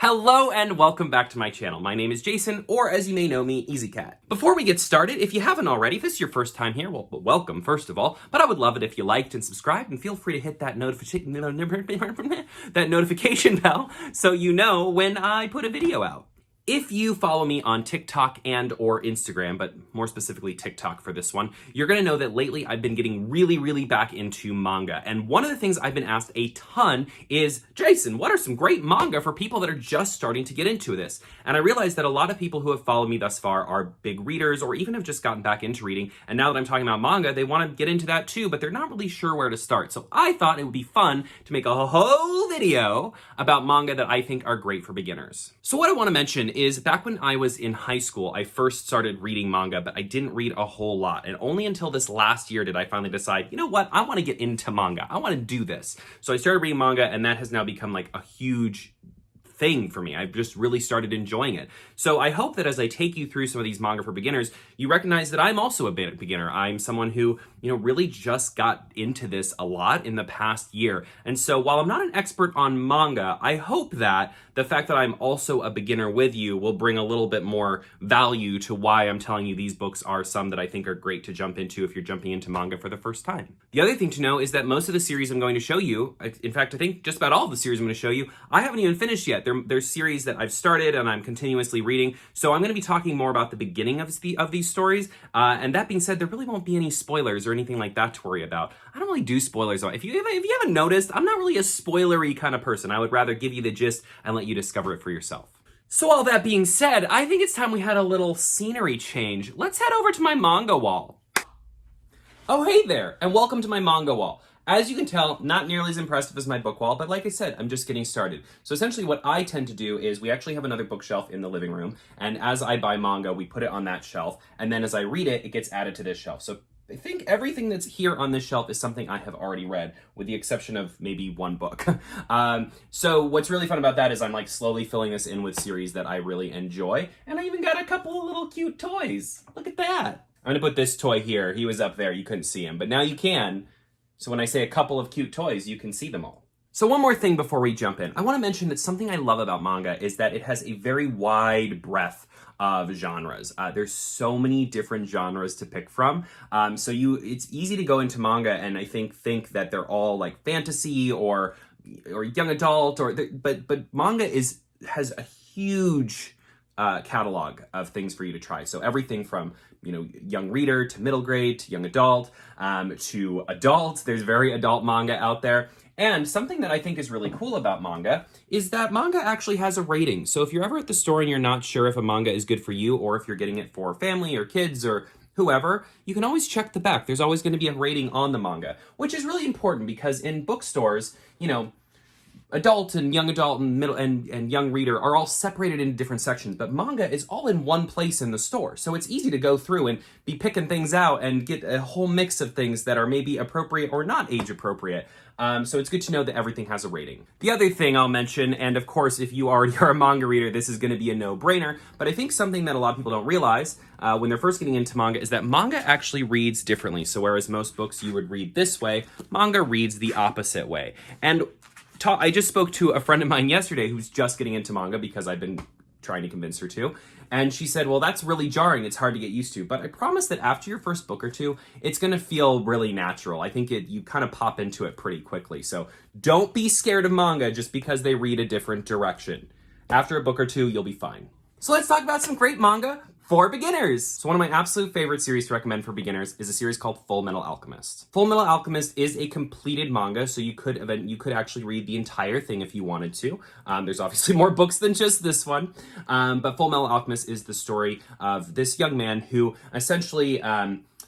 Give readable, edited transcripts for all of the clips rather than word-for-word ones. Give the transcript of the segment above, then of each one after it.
Hello and welcome back to my channel. My name is Jason, or as you may know me, EasyCat. Before we get started, if you haven't already, if this is your first time here, well, welcome first of all, but I would love it if you liked and subscribed, and feel free to hit that notification bell so you know when I put a video out. If you follow me on TikTok and or Instagram, but more specifically TikTok for this one, you're gonna know that lately I've been getting really back into manga. And one of the things I've been asked a ton is, Jason, what are some great manga for people that are just starting to get into this? And I realized that a lot of people who have followed me thus far are big readers or even have just gotten back into reading. And now that I'm talking about manga, they wanna get into that too, but they're not really sure where to start. So I thought it would be fun to make a whole video about manga that I think are great for beginners. So what I wanna mention is back when I was in high school, I first started reading manga, but I didn't read a whole lot. And only until this last year did I finally decide, you know what, I want to get into manga. I want to do this. So I started reading manga, and that has now become like a huge thing for me. I've just really started enjoying it. So I hope that as I take you through some of these manga for beginners, you recognize that I'm also a beginner. I'm someone who, really just got into this a lot in the past year. And so while I'm not an expert on manga, I hope that the fact that I'm also a beginner with you will bring a little bit more value to why I'm telling you these books are some that I think are great to jump into if you're jumping into manga for the first time. The other thing to know is that most of the series I'm going to show you, in fact, I think just about all of the series I'm going to show you, I haven't even finished yet. There's series that I've started and I'm continuously reading. So I'm going to be talking more about the beginning of these stories. And that being said, there really won't be any spoilers or anything like that to worry about. I don't really do spoilers. If you haven't noticed, I'm not really a spoilery kind of person. I would rather give you the gist and let you discover it for yourself. So all that being said, I think it's time we had a little scenery change. Let's head over to my Manga Wall. Oh, hey there, and welcome to my Manga Wall. As you can tell, not nearly as impressive as my book wall, but like I said, I'm just getting started. So essentially what I tend to do is we actually have another bookshelf in the living room, and as I buy manga, we put it on that shelf, and then as I read it, it gets added to this shelf. So I think everything that's here on this shelf is something I have already read, with the exception of maybe one book. So what's really fun about that is I'm like slowly filling this in with series that I really enjoy, and I even got a couple of little cute toys. Look at that. I'm gonna put this toy here. He was up there, you couldn't see him, but now you can. So when I say a couple of cute toys, you can see them all. So one more thing before we jump in. I want to mention that something I love about manga is that it has a very wide breadth of genres. There's so many different genres to pick from. It's easy to go into manga and I think that they're all like fantasy or young adult, but manga has a huge catalog of things for you to try. So everything from young reader to middle grade to young adult to adult. There's very adult manga out there. And something that I think is really cool about manga is that manga actually has a rating. So if you're ever at the store and you're not sure if a manga is good for you or if you're getting it for family or kids or whoever, you can always check the back. There's always going to be a rating on the manga, which is really important because in bookstores, adult and middle and young reader are all separated into different sections, but manga is all in one place in the store. So it's easy to go through and be picking things out and get a whole mix of things that are maybe appropriate or not age appropriate. So it's good to know that everything has a rating. The other thing I'll mention, and of course, if you already are a manga reader, this is going to be a no-brainer, but I think something that a lot of people don't realize when they're first getting into manga is that manga actually reads differently. So whereas most books you would read this way, manga reads the opposite way. And I just spoke to a friend of mine yesterday who's just getting into manga because I've been trying to convince her to. And she said, well, that's really jarring. It's hard to get used to. But I promise that after your first book or two, it's going to feel really natural. I think you kind of pop into it pretty quickly. So don't be scared of manga just because they read a different direction. After a book or two, you'll be fine. So let's talk about some great manga for beginners. So one of my absolute favorite series to recommend for beginners is a series called Fullmetal Alchemist. Fullmetal Alchemist is a completed manga, so you could actually read the entire thing if you wanted to. There's obviously more books than just this one, but Fullmetal Alchemist is the story of this young man who essentially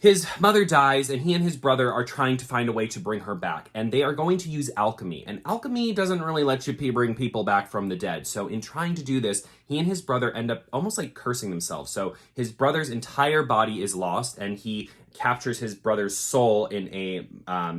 his mother dies, and he and his brother are trying to find a way to bring her back. And they are going to use alchemy. And alchemy doesn't really let you bring people back from the dead. So in trying to do this, he and his brother end up almost like cursing themselves. So his brother's entire body is lost, and he captures his brother's soul in a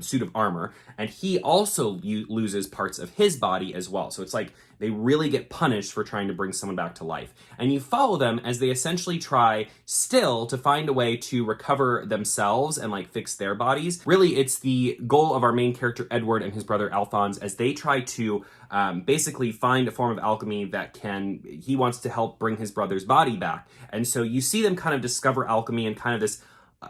suit of armor. And he also loses parts of his body as well. So it's like they really get punished for trying to bring someone back to life. And you follow them as they essentially try still to find a way to recover themselves and like fix their bodies. Really, it's the goal of our main character Edward and his brother Alphonse as they try to basically find a form of alchemy that he wants to help bring his brother's body back. And so you see them kind of discover alchemy and kind of this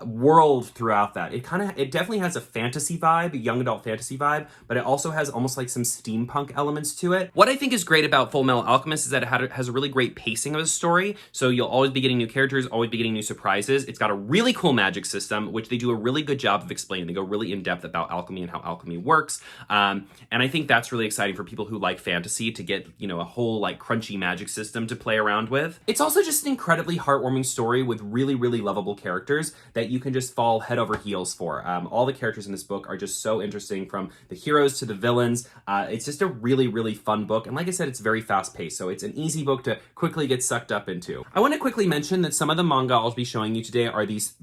world throughout that. It definitely has a fantasy vibe, a young adult fantasy vibe, but it also has almost like some steampunk elements to it. What I think is great about Fullmetal Alchemist is that it has a really great pacing of a story, so you'll always be getting new characters, always be getting new surprises. It's got a really cool magic system, which they do a really good job of explaining. They go really in depth about alchemy and how alchemy works, and I think that's really exciting for people who like fantasy to get, you know, a whole like crunchy magic system to play around with. It's also just an incredibly heartwarming story with really, really lovable characters that you can just fall head over heels for. All the characters in this book are just so interesting, from the heroes to the villains. It's just a really, really fun book. And like I said, it's very fast paced, so it's an easy book to quickly get sucked up into. I want to quickly mention that some of the manga I'll be showing you today are these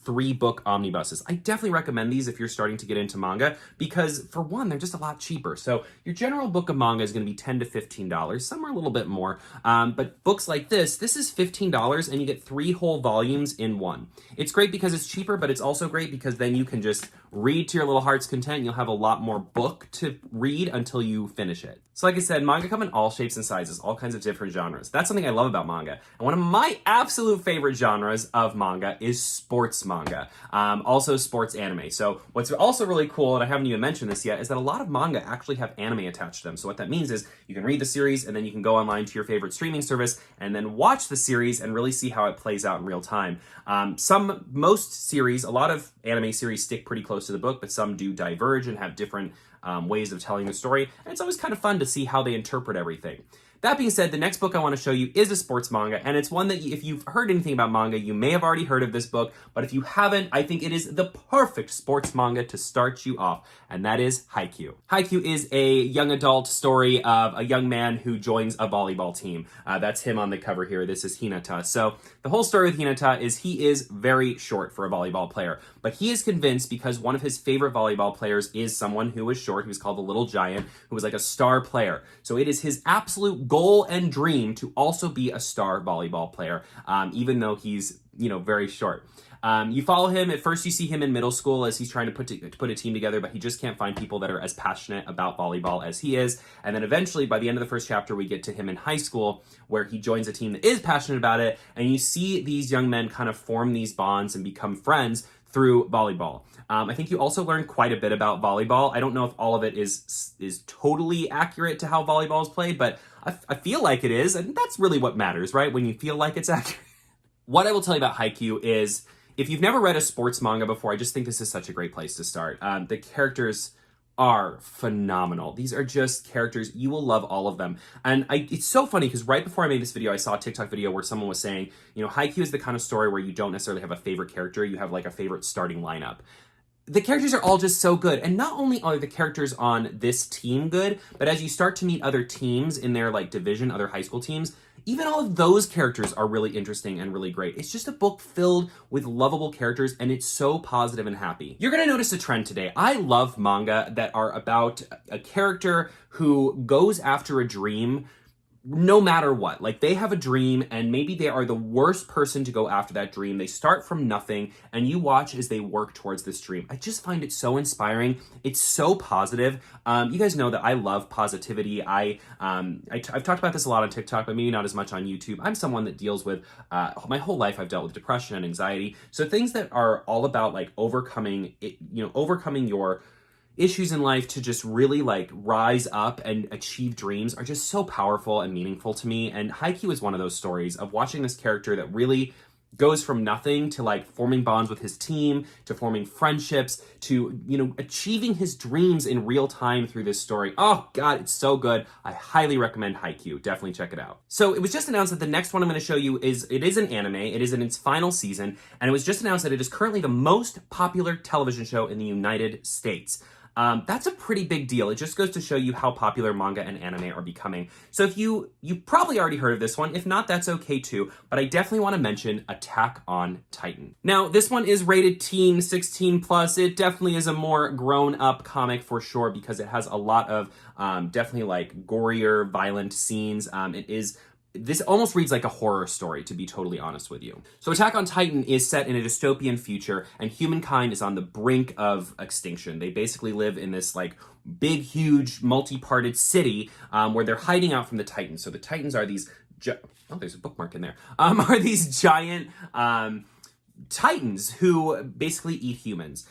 3-book omnibuses. I definitely recommend these if you're starting to get into manga, because for one, they're just a lot cheaper. So your general book of manga is going to be $10 to $15, some are a little bit more. But books like this is $15 and you get 3 whole volumes in one. It's great because it's cheaper, but it's also great because then you can just read to your little heart's content. You'll have a lot more book to read until you finish it. So like I said, manga come in all shapes and sizes, all kinds of different genres. That's something I love about manga. And one of my absolute favorite genres of manga is sports manga, also sports anime. So what's also really cool, and I haven't even mentioned this yet, is that a lot of manga actually have anime attached to them. So what that means is you can read the series and then you can go online to your favorite streaming service and then watch the series and really see how it plays out in real time. Most series, a lot of anime series stick pretty close to the book, but some do diverge and have different ways of telling the story, and it's always kind of fun to see how they interpret everything. That being said, the next book I want to show you is a sports manga, and it's one that if you've heard anything about manga, you may have already heard of this book, but if you haven't, I think it is the perfect sports manga to start you off, and that is Haikyuu. Haikyuu is a young adult story of a young man who joins a volleyball team. That's him on the cover here. This is Hinata. So the whole story with Hinata is he is very short for a volleyball player, but he is convinced because one of his favorite volleyball players is someone who is short, who's called the Little Giant, who was like a star player. So it is his absolute goal and dream to also be a star volleyball player, even though he's, very short. You follow him. At first, you see him in middle school as he's trying to put a team together, but he just can't find people that are as passionate about volleyball as he is. And then eventually, by the end of the first chapter, we get to him in high school, where he joins a team that is passionate about it. And you see these young men kind of form these bonds and become friends through volleyball. I think you also learn quite a bit about volleyball. I don't know if all of it is totally accurate to how volleyball is played, but I feel like it is, and that's really what matters, right? When you feel like it's accurate. What I will tell you about Haikyuu is, if you've never read a sports manga before, I just think this is such a great place to start. The characters are phenomenal. These are just characters. You will love all of them. And it's so funny because right before I made this video, I saw a TikTok video where someone was saying, Haikyuu is the kind of story where you don't necessarily have a favorite character. You have like a favorite starting lineup. The characters are all just so good. And not only are the characters on this team good, but as you start to meet other teams in their like division, other high school teams, even all of those characters are really interesting and really great. It's just a book filled with lovable characters, and it's so positive and happy. You're gonna notice a trend today. I love manga that are about a character who goes after a dream no matter what. Like, they have a dream and maybe they are the worst person to go after that dream. They start from nothing and you watch as they work towards this dream. I just find it so inspiring. It's so positive. You guys know that I love positivity. I've talked about this a lot on TikTok, but maybe not as much on YouTube. I'm someone that deals with, my whole life I've dealt with depression and anxiety. So things that are all about like overcoming it, overcoming your issues in life to just really like rise up and achieve dreams are just so powerful and meaningful to me. And Haikyuu is one of those stories of watching this character that really goes from nothing to like forming bonds with his team, to forming friendships, to, achieving his dreams in real time through this story. Oh God, it's so good. I highly recommend Haikyuu. Definitely check it out. So it was just announced that the next one I'm going to show you is an anime. It is in its final season. And it was just announced that it is currently the most popular television show in the United States. that's a pretty big deal. It just goes to show you how popular manga and anime are becoming. So if you probably already heard of this one. If not, that's okay too. But I definitely want to mention Attack on Titan. Now, this one is rated teen, 16 plus. It definitely is a more grown-up comic for sure because it has a lot of definitely like gorier, violent scenes. This almost reads like a horror story, to be totally honest with you. So Attack on Titan is set in a dystopian future, and humankind is on the brink of extinction. They basically live in this like big, huge, multi-parted city where they're hiding out from the Titans. So the Titans are these... oh, there's a bookmark in there. Are these giant... Titans who basically eat humans.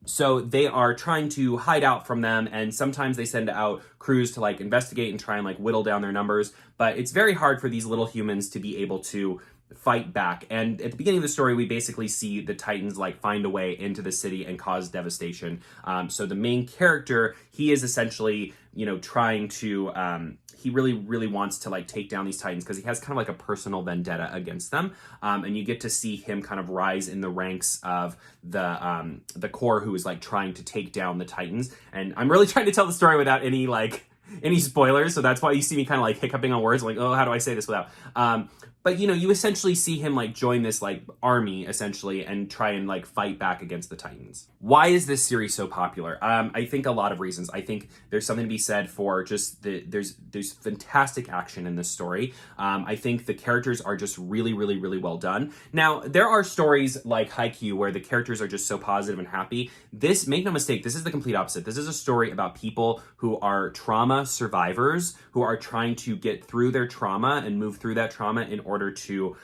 So they are trying to hide out from them, and sometimes they send out crews to like investigate and try and like whittle down their numbers, but it's very hard for these little humans to be able to fight back. And at the beginning of the story, we basically see the Titans like find a way into the city and cause devastation. So the main character, he is essentially, trying to, he really, really wants to like take down these Titans because he has kind of like a personal vendetta against them. And you get to see him kind of rise in the ranks of the Corps who is like trying to take down the Titans. And I'm really trying to tell the story without any spoilers. So that's why you see me kind of like hiccuping on words like, oh, how do I say this without, but you essentially see him like join this like army essentially and try and like fight back against the Titans. Why is this series so popular? I think a lot of reasons. I think there's something to be said for just there's fantastic action in this story. I think the characters are just really, really, really well done. Now, there are stories like Haikyuu where the characters are just so positive and happy. This, make no mistake, this is the complete opposite. This is a story about people who are trauma survivors who are trying to get through their trauma and move through that trauma in order to,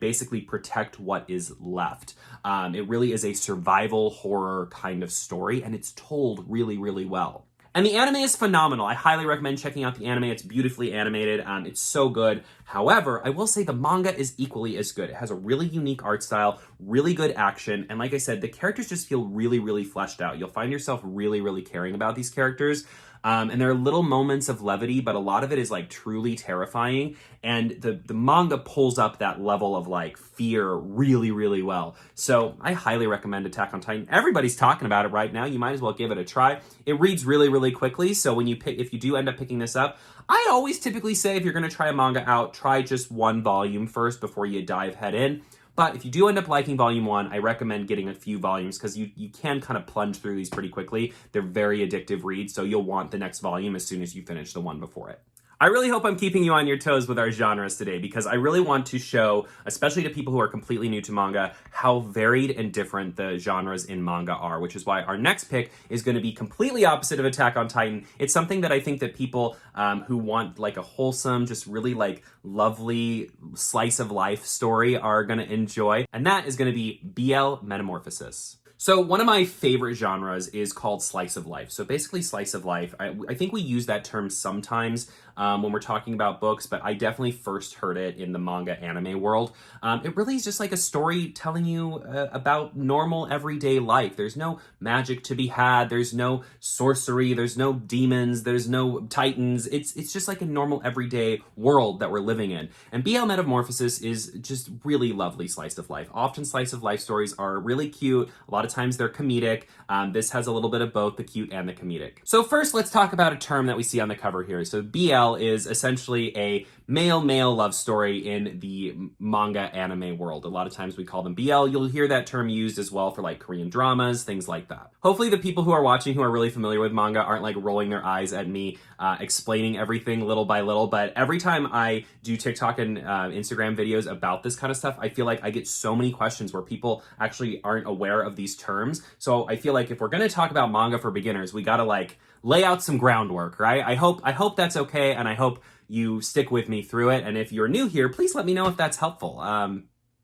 basically protect what is left. It really is a survival horror kind of story, and it's told really, really well. And the anime is phenomenal. I highly recommend checking out the anime. It's beautifully animated. It's so good. However, I will say the manga is equally as good. It has a really unique art style, really good action, and like I said, the characters just feel really, really fleshed out. You'll find yourself really, really caring about these characters. And there are little moments of levity, but a lot of it is like truly terrifying. And the manga pulls up that level of like fear really, really well. So I highly recommend Attack on Titan. Everybody's talking about it right now. You might as well give it a try. It reads really, really quickly. So if you do end up picking this up, I always typically say if you're going to try a manga out, try just one volume first before you dive head in. But if you do end up liking volume 1, I recommend getting a few volumes because you can kind of plunge through these pretty quickly. They're very addictive reads, so you'll want the next volume as soon as you finish the one before it. I really hope I'm keeping you on your toes with our genres today because I really want to show, especially to people who are completely new to manga, how varied and different the genres in manga are, which is why our next pick is going to be completely opposite of Attack on Titan. It's something that I think that people who want like a wholesome, just really like lovely slice of life story are going to enjoy, and that is going to be BL Metamorphosis. So one of my favorite genres is called slice of life. So basically slice of life, I think we use that term sometimes when we're talking about books, but I definitely first heard it in the manga anime world. It really is just like a story telling you about normal everyday life. There's no magic to be had. There's no sorcery. There's no demons. There's no titans. It's just like a normal everyday world that we're living in. And BL Metamorphosis is just really lovely slice of life. Often slice of life stories are really cute. A lot of times they're comedic. This has a little bit of both the cute and the comedic. So first, let's talk about a term that we see on the cover here. So BL is essentially a male-male love story in the manga anime world. A lot of times we call them BL. You'll hear that term used as well for like Korean dramas, things like that. Hopefully the people who are watching who are really familiar with manga aren't like rolling their eyes at me explaining everything little by little, but every time I do TikTok and Instagram videos about this kind of stuff, I feel like I get so many questions where people actually aren't aware of these terms. So I feel like if we're going to talk about manga for beginners, we got to like lay out some groundwork, right? I hope that's okay, and I hope you stick with me through it. And if you're new here, please let me know if that's helpful.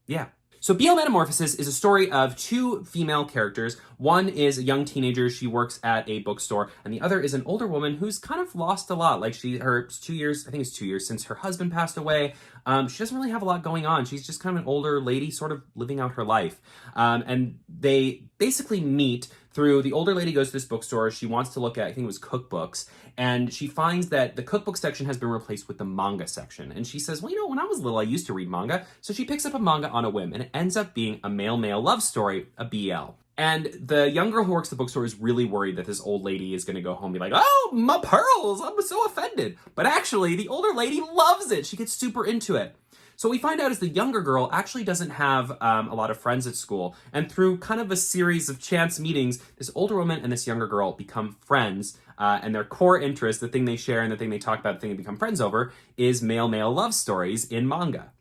Yeah. So BL Metamorphosis is a story of two female characters. One is a young teenager. She works at a bookstore, and the other is an older woman who's kind of lost a lot. Like it's 2 years, I think it's 2 years since her husband passed away. She doesn't really have a lot going on. She's just kind of an older lady sort of living out her life. And they basically meet through, the older lady goes to this bookstore. She wants to look at, I think it was cookbooks, and she finds that the cookbook section has been replaced with the manga section. And she says, well, when I was little, I used to read manga. So she picks up a manga on a whim, and it ends up being a male-male love story, a BL. And the young girl who works at the bookstore is really worried that this old lady is going to go home and be like, oh, my pearls, I'm so offended. But actually, the older lady loves it. She gets super into it. So what we find out is the younger girl actually doesn't have a lot of friends at school. And through kind of a series of chance meetings, this older woman and this younger girl become friends. And their core interest, the thing they share and the thing they talk about, the thing they become friends over, is male-male love stories in manga.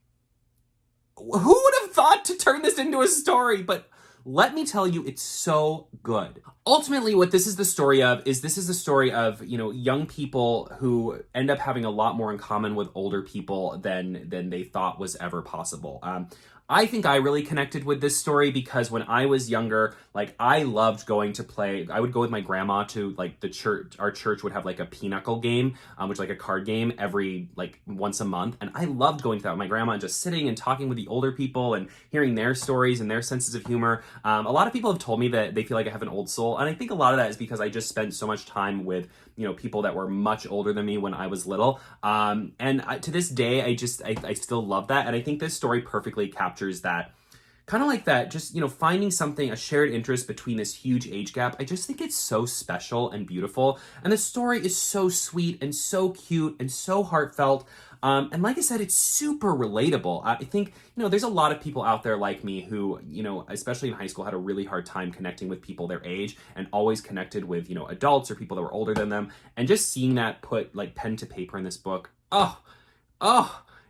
Who would have thought to turn this into a story? But let me tell you, it's so good. Ultimately, what this is the story of young people who end up having a lot more in common with older people than they thought was ever possible. I think I really connected with this story because when I was younger, like, I loved going to play. I would go with my grandma to, like, the church. Our church would have, like, a pinochle game, which is like a card game every, like, once a month. And I loved going to that with my grandma and just sitting and talking with the older people and hearing their stories and their senses of humor. A lot of people have told me that they feel like I have an old soul. And I think a lot of that is because I just spent so much time with, people that were much older than me when I was little. To this day, I still love that. And I think this story perfectly captures that. Kind of like that, just, finding something, a shared interest between this huge age gap. I just think it's so special and beautiful. And the story is so sweet and so cute and so heartfelt. And like I said, it's super relatable. I think, there's a lot of people out there like me who, especially in high school, had a really hard time connecting with people their age and always connected with, adults or people that were older than them. And just seeing that put like pen to paper in this book,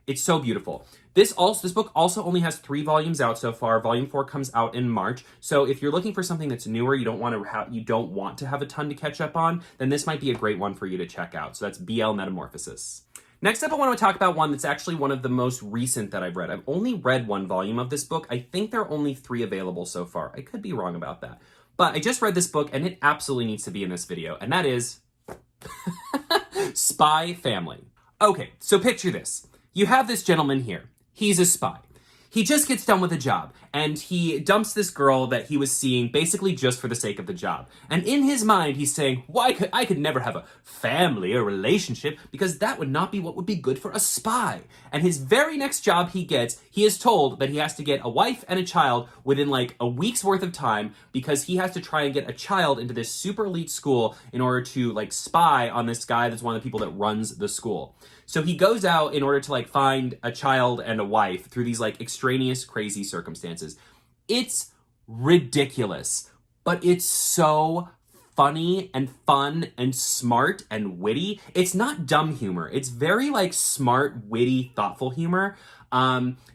it's so beautiful. This book also only has 3 volumes out so far. Volume 4 comes out in March. So if you're looking for something that's newer, you don't want to have a ton to catch up on, then this might be a great one for you to check out. So that's BL Metamorphosis. Next up, I want to talk about one that's actually one of the most recent that I've read. I've only read 1 volume of this book. I think there are only 3 available so far. I could be wrong about that. But I just read this book and it absolutely needs to be in this video. And that is Spy Family. Okay, so picture this. You have this gentleman here. He's a spy. He just gets done with a job, and he dumps this girl that he was seeing basically just for the sake of the job. And in his mind, he's saying, I could never have a family or relationship because that would not be what would be good for a spy. And his very next job he gets, he is told that he has to get a wife and a child within like a week's worth of time because he has to try and get a child into this super elite school in order to like spy on this guy that's one of the people that runs the school. So he goes out in order to like find a child and a wife through these like extraneous, crazy circumstances. It's ridiculous, but it's so funny and fun and smart and witty. It's not dumb humor. It's very like smart, witty, thoughtful humor.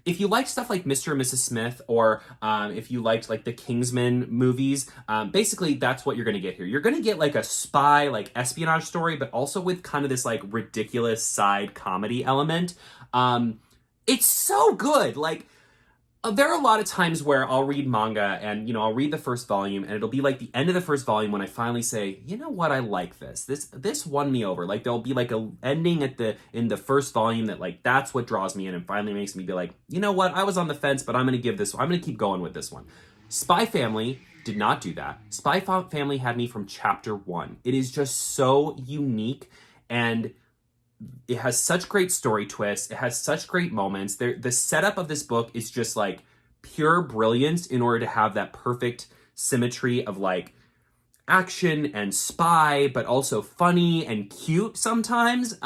If you like stuff like Mr. and Mrs. Smith, or if you liked like the Kingsman movies, basically that's what you're going to get here. You're going to get like a spy, like espionage story, but also with kind of this like ridiculous side comedy element. It's so good. Like, there are a lot of times where I'll read manga and, I'll read the first volume and it'll be like the end of the first volume when I finally say, you know what, I like this. This won me over. Like, there'll be like a ending in the first volume that like, that's what draws me in and finally makes me be like, you know what, I was on the fence, but I'm going to keep going with this one. Spy Family did not do that. Spy Family had me from chapter 1. It is just so unique and it has such great story twists. It has such great moments. The setup of this book is just like pure brilliance in order to have that perfect symmetry of like action and spy, but also funny and cute sometimes.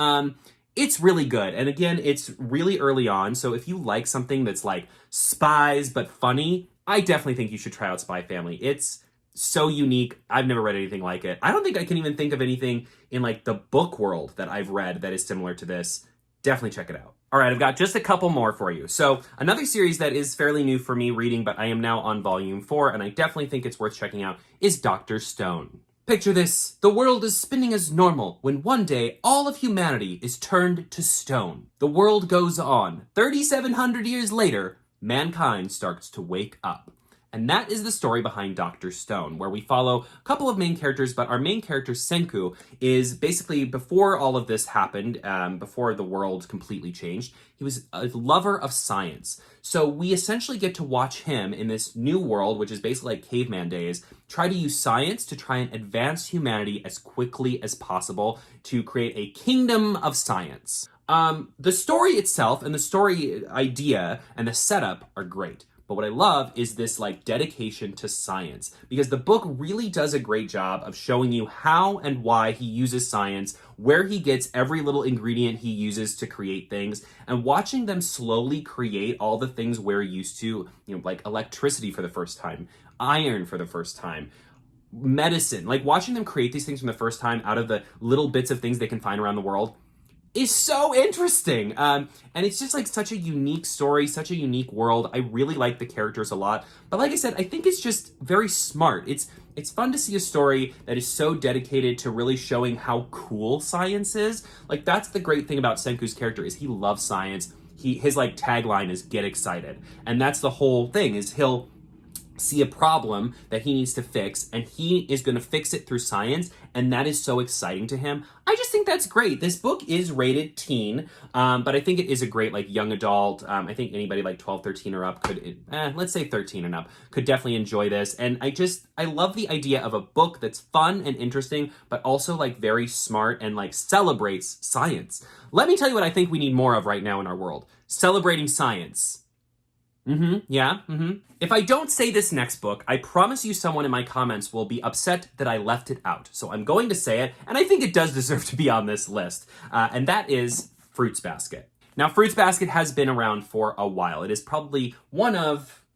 It's really good. And again, it's really early on. So if you like something that's like spies, but funny, I definitely think you should try out Spy Family. It's so unique. I've never read anything like it. I don't think I can even think of anything in like the book world that I've read that is similar to this. Definitely check it out. All right, I've got just a couple more for you. So another series that is fairly new for me reading, but I am now on volume 4, and I definitely think it's worth checking out, is Dr. Stone. Picture this. The world is spinning as normal when one day all of humanity is turned to stone. The world goes on. 3,700 years later, mankind starts to wake up. And that is the story behind Dr. Stone, where we follow a couple of main characters, but our main character, Senku, is basically, before all of this happened, before the world completely changed, he was a lover of science. So we essentially get to watch him in this new world, which is basically like caveman days, try to use science to try and advance humanity as quickly as possible to create a kingdom of science. The story itself and the story idea and the setup are great. But what I love is this like dedication to science, because the book really does a great job of showing you how and why he uses science, where he gets every little ingredient he uses to create things, and watching them slowly create all the things we're used to, like electricity for the first time, iron for the first time, medicine, like watching them create these things from the first time out of the little bits of things they can find around the world is so interesting. And it's just like such a unique story, such a unique world. I really like the characters a lot. But like I said, I think it's just very smart. It's fun to see a story that is so dedicated to really showing how cool science is. Like that's the great thing about Senku's character is he loves science. His like tagline is get excited. And that's the whole thing is he'll see a problem that he needs to fix and he is going to fix it through science, and that is so exciting to him. I just think that's great. This book is rated teen, but I think it is a great like young adult. I think anybody like 12, 13 or up could, let's say 13 and up, could definitely enjoy this. And I love the idea of a book that's fun and interesting, but also like very smart and like celebrates science. Let me tell you what I think we need more of right now in our world. Celebrating science. If I don't say this next book, I promise you someone in my comments will be upset that I left it out. So I'm going to say it, and I think it does deserve to be on this list. And that is Fruits Basket. Now, Fruits Basket has been around for a while. It is probably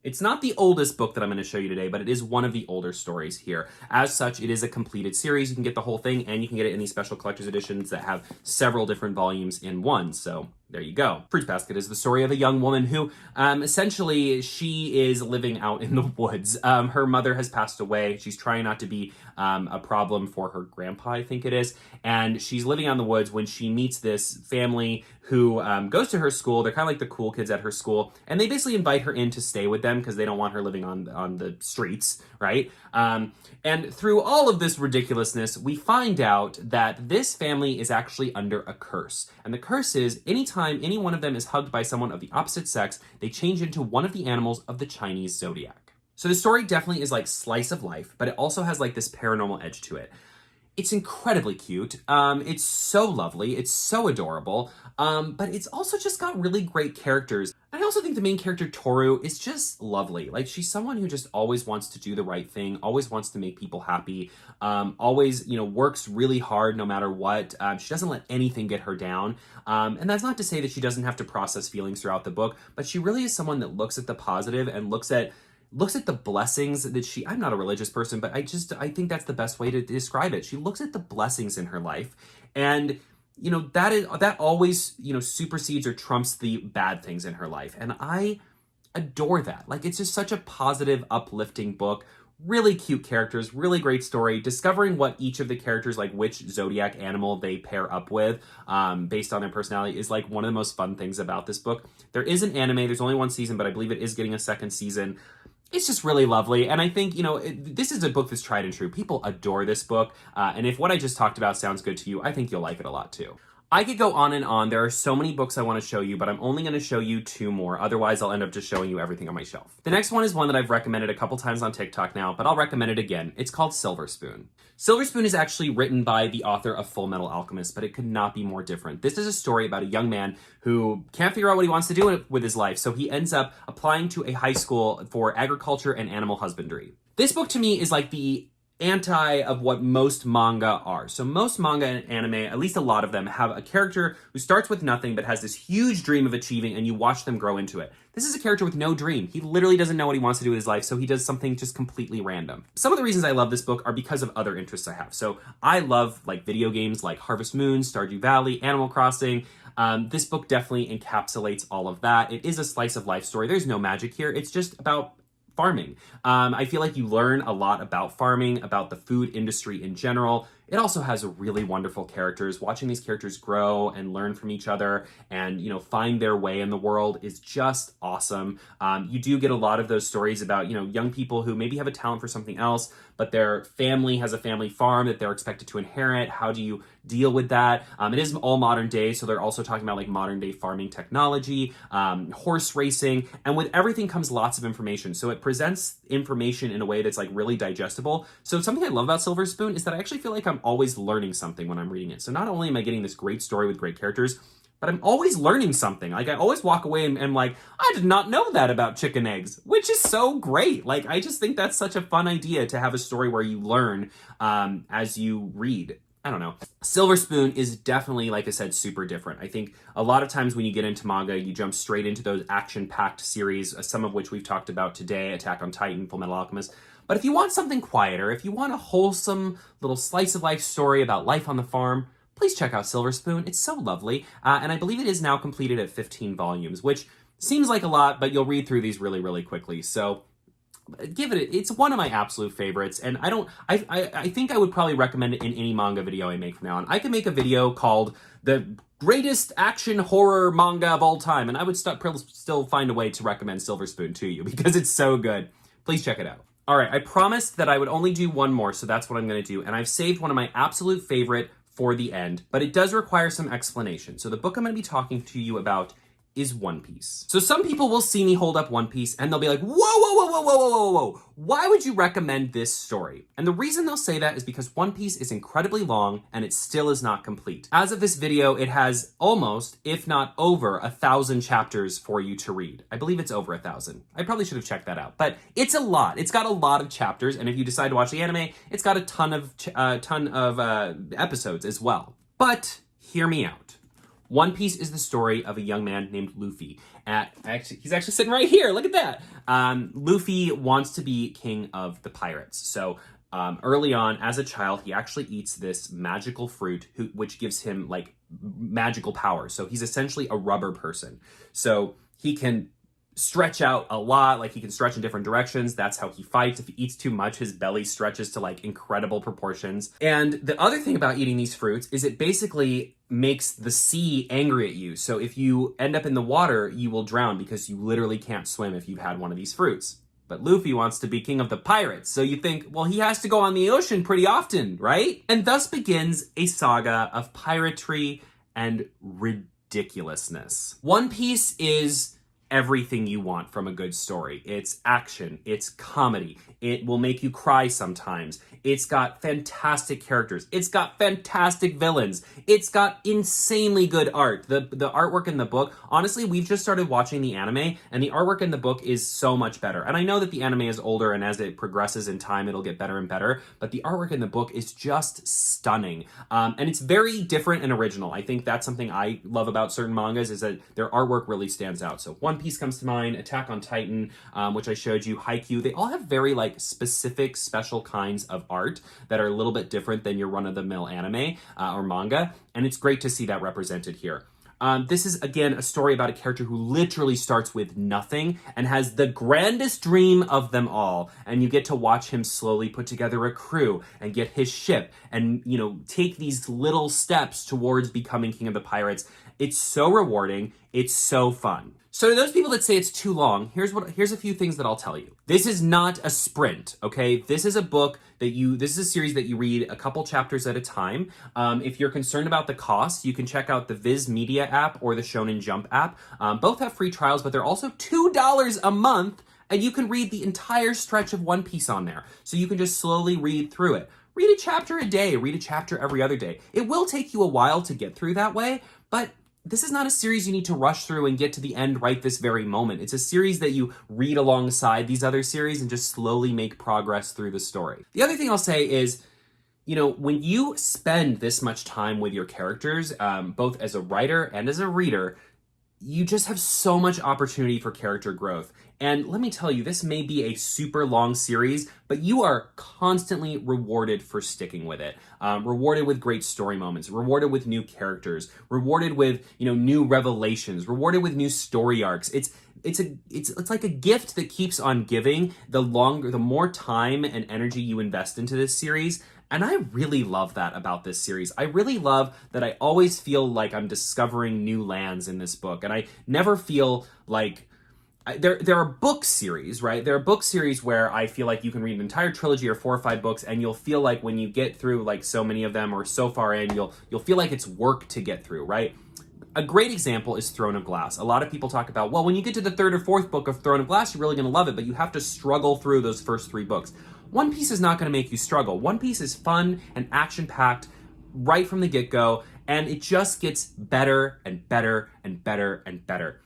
it's not the oldest book that I'm going to show you today, but it is one of the older stories here. As such, it is a completed series. You can get the whole thing, and you can get it in these special collector's editions that have several different volumes in one. So there you go. Fruits Basket is the story of a young woman who, essentially, she is living out in the woods. Her mother has passed away. She's trying not to be a problem for her grandpa, I think it is. And she's living out in the woods when she meets this family who goes to her school. They're kind of like the cool kids at her school. And they basically invite her in to stay with them because they don't want her living on the streets, right? And through all of this ridiculousness, we find out that this family is actually under a curse. And the curse is anytime any one of them is hugged by someone of the opposite sex, they change into one of the animals of the Chinese zodiac. So the story definitely is like slice of life, but it also has like this paranormal edge to it. It's incredibly cute. It's so lovely. It's so adorable. But it's also just got really great characters. I also think the main character, Toru, is just lovely. Like, she's someone who just always wants to do the right thing, always wants to make people happy, always, works really hard no matter what. She doesn't let anything get her down. And that's not to say that she doesn't have to process feelings throughout the book, but she really is someone that looks at the positive and looks at the blessings that I'm not a religious person, but I think that's the best way to describe it. She looks at the blessings in her life, and that always supersedes or trumps the bad things in her life, and I adore that. Like, it's just such a positive, uplifting book. Really cute characters, really great story. Discovering what each of the characters, like which zodiac animal they pair up with based on their personality, is like one of the most fun things about this book. There is an anime. There's only one season, but I believe it is getting a second season. It's just really lovely. And I think, this is a book that's tried and true. People adore this book. And if what I just talked about sounds good to you, I think you'll like it a lot too. I could go on and on. There are so many books I want to show you, but I'm only going to show you 2 more. Otherwise, I'll end up just showing you everything on my shelf. The next one is one that I've recommended a couple times on TikTok now, but I'll recommend it again. It's called Silver Spoon. Silver Spoon is actually written by the author of Fullmetal Alchemist, but it could not be more different. This is a story about a young man who can't figure out what he wants to do with his life, so he ends up applying to a high school for agriculture and animal husbandry. This book to me is like the anti of what most manga are. So most manga and anime, at least a lot of them, have a character who starts with nothing but has this huge dream of achieving, and you watch them grow into it. This is a character with no dream. He literally doesn't know what he wants to do with his life, so he does something just completely random. Some of the reasons I love this book are because of other interests I have. So I love like video games like Harvest Moon, Stardew Valley, Animal Crossing. This book definitely encapsulates all of that. It is a slice of life story. There's no magic here. It's just about farming. I feel like you learn a lot about farming, about the food industry in general. It also has really wonderful characters. Watching these characters grow and learn from each other and, find their way in the world is just awesome. You do get a lot of those stories about, young people who maybe have a talent for something else, but their family has a family farm that they're expected to inherit. How do you deal with that? It is all modern day, so they're also talking about like modern day farming technology, horse racing, and with everything comes lots of information. So it presents information in a way that's like really digestible. So something I love about Silver Spoon is that I actually feel like I'm always learning something when I'm reading it. So not only am I getting this great story with great characters, but I'm always learning something. Like, I always walk away and am like, I did not know that about chicken eggs, which is so great. Like, I just think that's such a fun idea to have a story where you learn as you read. I don't know. Silver Spoon is definitely, like I said, super different. I think a lot of times when you get into manga, you jump straight into those action-packed series, some of which we've talked about today, Attack on Titan, Fullmetal Alchemist. But if you want something quieter, if you want a wholesome little slice-of-life story about life on the farm, please check out Silver Spoon. It's so lovely. And I believe it is now completed at 15 volumes, which seems like a lot, but you'll read through these really, really quickly. So give it, it's one of my absolute favorites, and I think I would probably recommend it in any manga video I make from now on. I could make a video called the greatest action horror manga of all time, and I would still find a way to recommend Silver Spoon to you because it's so good. Please check it out. All right, I promised that I would only do one more, so that's what I'm going to do, and I've saved one of my absolute favorite for the end, but it does require some explanation. So the book I'm going to be talking to you about is One Piece. So some people will see me hold up One Piece and they'll be like, whoa, whoa, whoa, whoa, whoa, whoa, whoa, whoa. Why would you recommend this story? And the reason they'll say that is because One Piece is incredibly long and it still is not complete. As of this video, it has almost, if not over, 1,000 chapters for you to read. I believe it's over 1,000. I probably should have checked that out, but it's a lot. It's got a lot of chapters, and if you decide to watch the anime, it's got a ton of episodes as well. But hear me out. One Piece is the story of a young man named Luffy. He's actually sitting right here. Look at that. Luffy wants to be king of the pirates. So early on, as a child, he actually eats this magical fruit, which gives him like magical powers. So he's essentially a rubber person. So he can stretch out a lot, like he can stretch in different directions. That's how he fights. If he eats too much, his belly stretches to like incredible proportions. And the other thing about eating these fruits is it basically makes the sea angry at you. So if you end up in the water, you will drown because you literally can't swim if you've had one of these fruits. But Luffy wants to be king of the pirates. So you think, well, he has to go on the ocean pretty often, right? And thus begins a saga of piratery and ridiculousness. One Piece is everything you want from a good story. It's action, it's comedy, it will make you cry sometimes. It's got fantastic characters. It's got fantastic villains. It's got insanely good art. The artwork in the book, honestly, we've just started watching the anime, and the artwork in the book is so much better. And I know that the anime is older, and as it progresses in time, it'll get better and better, but the artwork in the book is just stunning. And it's very different and original. I think that's something I love about certain mangas, is that their artwork really stands out. So One Piece comes to mind, Attack on Titan, which I showed you, Haikyuu. They all have very like specific, special kinds of art that are a little bit different than your run-of-the-mill anime or manga, and it's great to see that represented here. This is, again, a story about a character who literally starts with nothing and has the grandest dream of them all, and you get to watch him slowly put together a crew and get his ship and, you know, take these little steps towards becoming king of the pirates. It's so rewarding. It's so fun. So to those people that say it's too long, here's a few things that I'll tell you. This is not a sprint, okay? This is a book this is a series that you read a couple chapters at a time. If you're concerned about the cost, you can check out the Viz Media app or the Shonen Jump app. Both have free trials, but they're also $2 a month, and you can read the entire stretch of One Piece on there. So you can just slowly read through it. Read a chapter a day, read a chapter every other day. It will take you a while to get through that way, but this is not a series you need to rush through and get to the end right this very moment. It's a series that you read alongside these other series and just slowly make progress through the story. The other thing I'll say is, you know, when you spend this much time with your characters, both as a writer and as a reader, you just have so much opportunity for character growth. And let me tell you, this may be a super long series, but you are constantly rewarded for sticking with it. Rewarded with great story moments, rewarded with new characters, rewarded with, you know, new revelations, rewarded with new story arcs. It's like a gift that keeps on giving the more time and energy you invest into this series. And I really love that about this series. I really love that I always feel like I'm discovering new lands in this book. And I never feel like... There are book series, right? There are book series where I feel like you can read an entire trilogy or 4 or 5 books, and you'll feel like when you get through like so many of them or so far in, you'll feel like it's work to get through, right? A great example is Throne of Glass. A lot of people talk about, well, when you get to the 3rd or 4th book of Throne of Glass, you're really going to love it, but you have to struggle through those first 3 books. One Piece is not going to make you struggle. One Piece is fun and action-packed right from the get-go, and it just gets better and better and better and better.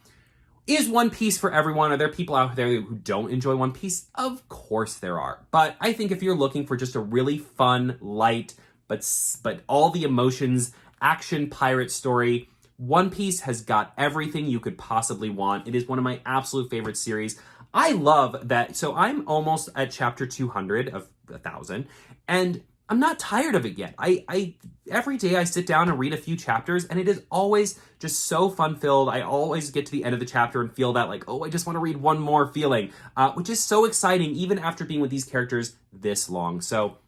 Is One Piece for everyone? Are there people out there who don't enjoy One Piece? Of course there are. But I think if you're looking for just a really fun, light, but all the emotions, action pirate story, One Piece has got everything you could possibly want. It is one of my absolute favorite series. I love that. So I'm almost at chapter 200 of 1,000, and I'm not tired of it yet. I every day I sit down and read a few chapters, and it is always just so fun-filled. I always get to the end of the chapter and feel that like, oh, I just want to read one more feeling, which is so exciting even after being with these characters this long. So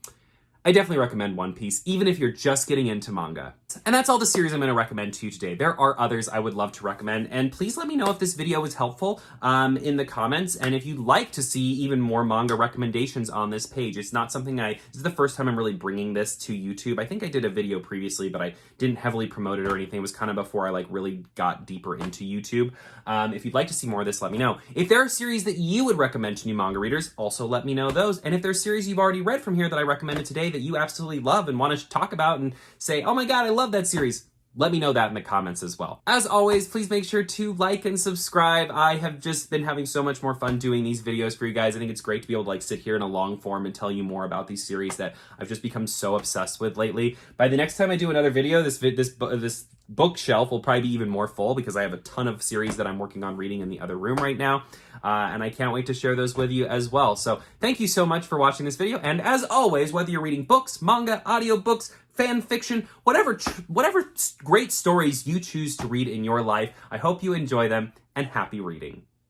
I definitely recommend One Piece, even if you're just getting into manga. And that's all the series I'm going to recommend to you today. There are others I would love to recommend, and please let me know if this video was helpful in the comments, and if you'd like to see even more manga recommendations on this page. It's not something this is the first time I'm really bringing this to YouTube. I think I did a video previously, but I didn't heavily promote it or anything. It was kind of before I like really got deeper into YouTube. If you'd like to see more of this, let me know. If there are series that you would recommend to new manga readers, also let me know those. And if there's series you've already read from here that I recommended today that you absolutely love and want to talk about and say, oh my god, I love that series, let me know that in the comments as well. As always, please make sure to like and subscribe. I have just been having so much more fun doing these videos for you guys. I think it's great to be able to like sit here in a long form and tell you more about these series that I've just become so obsessed with lately. By the next time I do another video, this bookshelf will probably be even more full because I have a ton of series that I'm working on reading in the other room right now. And I can't wait to share those with you as well. So thank you so much for watching this video. And as always, whether you're reading books, manga, audiobooks, fan fiction, whatever great stories you choose to read in your life, I hope you enjoy them, and happy reading.